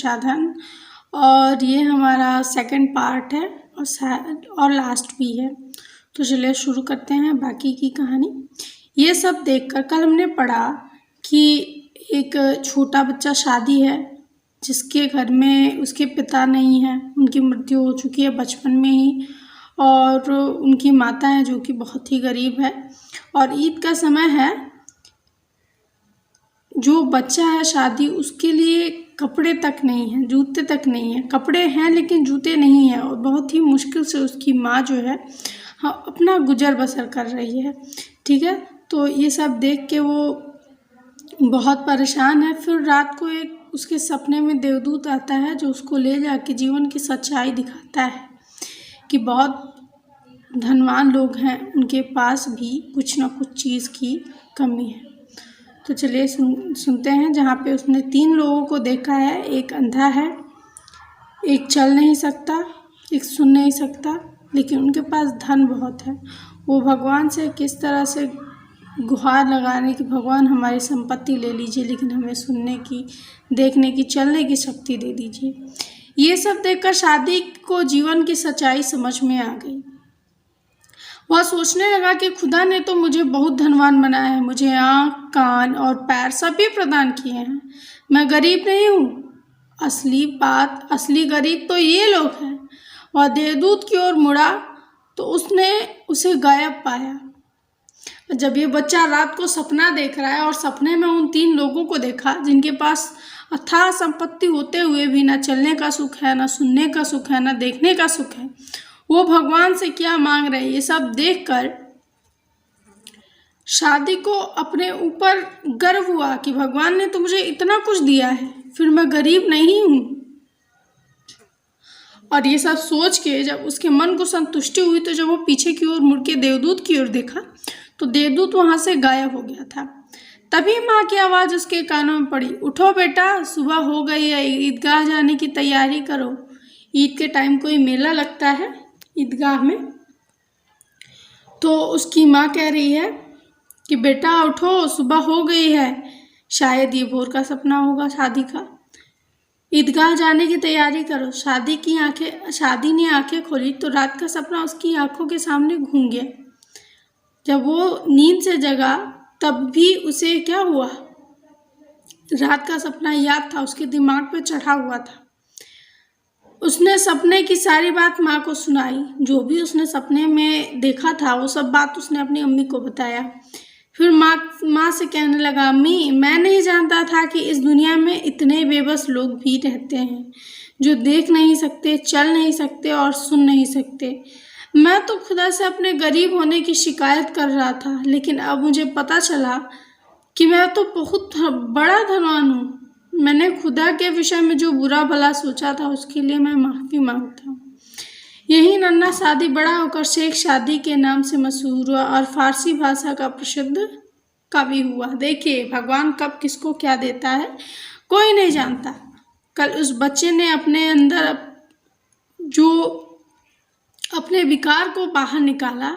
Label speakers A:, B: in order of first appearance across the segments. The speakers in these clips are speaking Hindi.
A: प्रसाधन। और ये हमारा सेकंड पार्ट है और लास्ट भी है। तो चलिए शुरू करते हैं बाकी की कहानी। ये सब देखकर कल हमने पढ़ा कि एक छोटा बच्चा शादी है जिसके घर में उसके पिता नहीं हैं, उनकी मृत्यु हो चुकी है बचपन में ही, और उनकी माता है जो कि बहुत ही गरीब है। और ईद का समय है, जो बच्चा है शादी उसके लिए कपड़े तक नहीं हैं, जूते तक नहीं हैं। कपड़े हैं लेकिन जूते नहीं हैं, और बहुत ही मुश्किल से उसकी माँ जो है अपना गुजर बसर कर रही है। ठीक है, तो ये सब देख के वो बहुत परेशान है। फिर रात को एक उसके सपने में देवदूत आता है जो उसको ले जाके जीवन की सच्चाई दिखाता है कि बहुत धनवान लोग हैं, उनके पास भी कुछ ना कुछ चीज़ की कमी है। तो चलिए सुनते हैं। जहाँ पे उसने 3 लोगों को देखा है, एक अंधा है, एक चल नहीं सकता, एक सुन नहीं सकता, लेकिन उनके पास धन बहुत है। वो भगवान से किस तरह से गुहार लगाने की, भगवान हमारी संपत्ति ले लीजिए लेकिन हमें सुनने की, देखने की, चलने की शक्ति दे दीजिए। ये सब देखकर शादी को जीवन की सच्चाई समझ में आ गई। वह सोचने लगा कि खुदा ने तो मुझे बहुत धनवान बनाया है, मुझे आँख, कान और पैर सभी प्रदान किए हैं। मैं गरीब नहीं हूँ। असली गरीब तो ये लोग हैं। वह देवदूत की ओर मुड़ा तो उसने उसे गायब पाया। जब ये बच्चा रात को सपना देख रहा है और सपने में उन 3 लोगों को देखा जिनके पास अथाह संपत्ति होते हुए भी ना चलने का सुख है, ना सुनने का सुख है, ना देखने का सुख है, वो भगवान से क्या मांग रहे हैं, ये सब देखकर शादी को अपने ऊपर गर्व हुआ कि भगवान ने तो मुझे इतना कुछ दिया है, फिर मैं गरीब नहीं हूँ। और ये सब सोच के जब उसके मन को संतुष्टि हुई तो जब वो पीछे की ओर मुड़ के देवदूत की ओर देखा तो देवदूत वहाँ से गायब हो गया था। तभी माँ की आवाज़ उसके कानों में पड़ी, उठो बेटा, सुबह हो गई है, ईदगाह जाने की तैयारी करो। ईद के टाइम कोई मेला लगता है ईदगाह में। तो उसकी माँ कह रही है कि बेटा उठो, सुबह हो गई है। शायद ये भोर का सपना होगा शादी का। ईदगाह जाने की तैयारी करो। शादी ने आंखें खोली तो रात का सपना उसकी आंखों के सामने घूम गया। जब वो नींद से जगा तब भी उसे क्या हुआ, रात का सपना याद था, उसके दिमाग पे चढ़ा हुआ था। उसने सपने की सारी बात माँ को सुनाई। जो भी उसने सपने में देखा था वो सब बात उसने अपनी अम्मी को बताया। फिर माँ से कहने लगा, अम्मी, मैं नहीं जानता था कि इस दुनिया में इतने बेबस लोग भी रहते हैं जो देख नहीं सकते, चल नहीं सकते और सुन नहीं सकते। मैं तो खुदा से अपने गरीब होने की शिकायत कर रहा था, लेकिन अब मुझे पता चला कि मैं तो बहुत बड़ा धनवान हूँ। मैंने खुदा के विषय में जो बुरा भला सोचा था उसके लिए मैं माफ़ी मांगता हूँ। यही नन्हा शादी बड़ा होकर शेख शादी के नाम से मशहूर हुआ और फारसी भाषा का प्रसिद्ध कवि हुआ। देखिए, भगवान कब किसको क्या देता है कोई नहीं जानता। कल उस बच्चे ने अपने अंदर जो अपने विकार को बाहर निकाला,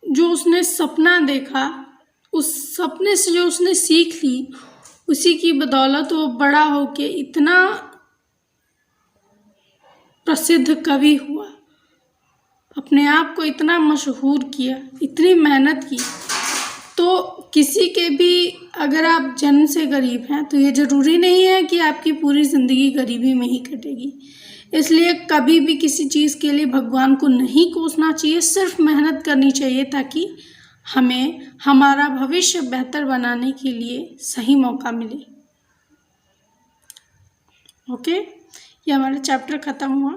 A: जो उसने सपना देखा, उस सपने से जो उसने सीख ली, उसी की बदौलत वो बड़ा होके इतना प्रसिद्ध कवि हुआ, अपने आप को इतना मशहूर किया, इतनी मेहनत की। तो किसी के भी अगर आप जन्म से गरीब हैं तो ये ज़रूरी नहीं है कि आपकी पूरी ज़िंदगी गरीबी में ही कटेगी। इसलिए कभी भी किसी चीज़ के लिए भगवान को नहीं कोसना चाहिए, सिर्फ मेहनत करनी चाहिए ताकि हमें हमारा भविष्य बेहतर बनाने के लिए सही मौका मिले। ओके, ये हमारा चैप्टर ख़त्म हुआ।